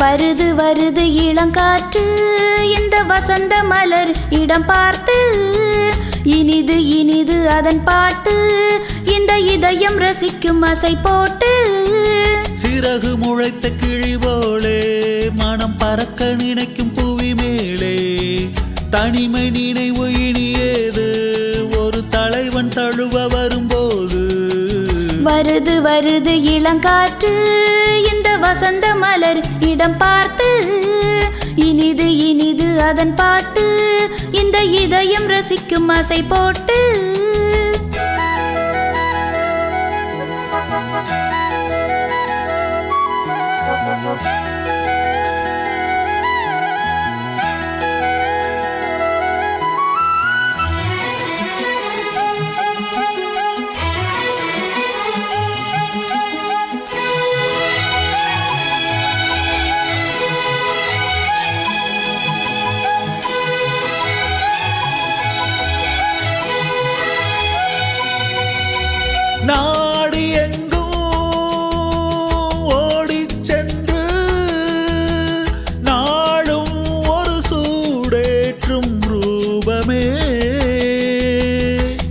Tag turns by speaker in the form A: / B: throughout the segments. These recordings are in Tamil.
A: வருது வருது இளங்காற்று இந்த வசந்த மலர் இடம் பார்த்து இனிது இனிது அதன் பாட்டு இந்த இதயம் ரசிக்கும் அசை போட்டு
B: சிறகு முளைத்த கிளி போலே மனம் பறக்க நினைக்கும் புவி மேலே தனிமை நினைவு இனியேது ஒரு தலைவன் தழுவ வரும்போது
A: வருது வருது இளங்காற்று இந்த வசந்த மலர் இடம் பார்த்து இனிது இனிது அதன் பாட்டு இந்த இதயம் ரசிக்கும் அசை போட்டு
B: நாடி எங்கும் ஓடிச் சென்று நாளும் ஒரு சூடேற்றும் ரூபமே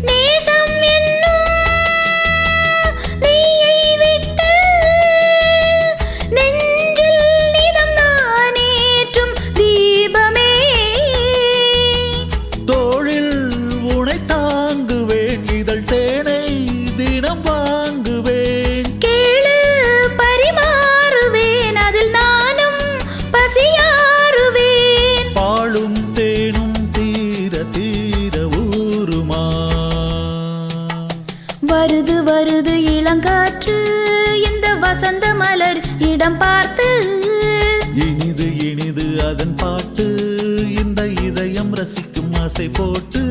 A: நேசம் என்னும் நீயை விட்டு நெஞ்சில் நிதம் நானேற்றும் தீபமே
B: தோளில் உனை தாங்குவேன் இதழ் தேனை தினம் வாங்குவேன்
A: கேளு பரிமாறுவேன் அதில் நானும் பசியாறுவேன்
B: பாலும் தேனும் தீர தீர ஊருமா
A: வருது வருது இளங்காற்று இந்த வசந்த மலர் இடம் பார்த்து
B: இனிது இனிது அதன் பாட்டு இந்த இதயம் ரசிக்கும் ஆசை போட்டு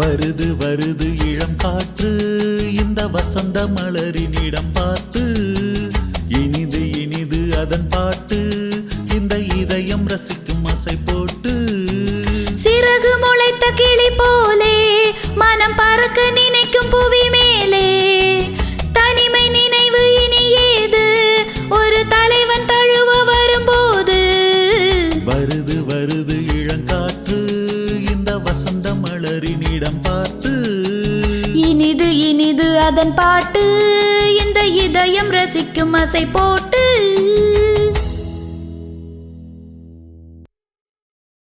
B: வருது வருது இளம் காற்று இந்த வசந்த மலரின் இடம் பார்த்து இனிது இனிது அதன் பாட்டு இந்த இதயம் ரசிக்கும் அசை போட்டு
A: சிறகு முளைத்த கிளி போலே மனம் பறக்க நினைக்கும் புவி மேலே தனிமை நினைவு இனி ஏது ஒரு தலைவன் தழுவ வரும்போது
B: வருது வருது இளங்காற்று இந்த வசந்த மலரின் இடம் பார்த்து
A: இனிது இனிது அதன் பாட்டு இந்த இதயம் ரசிக்கும் அசை போட்டு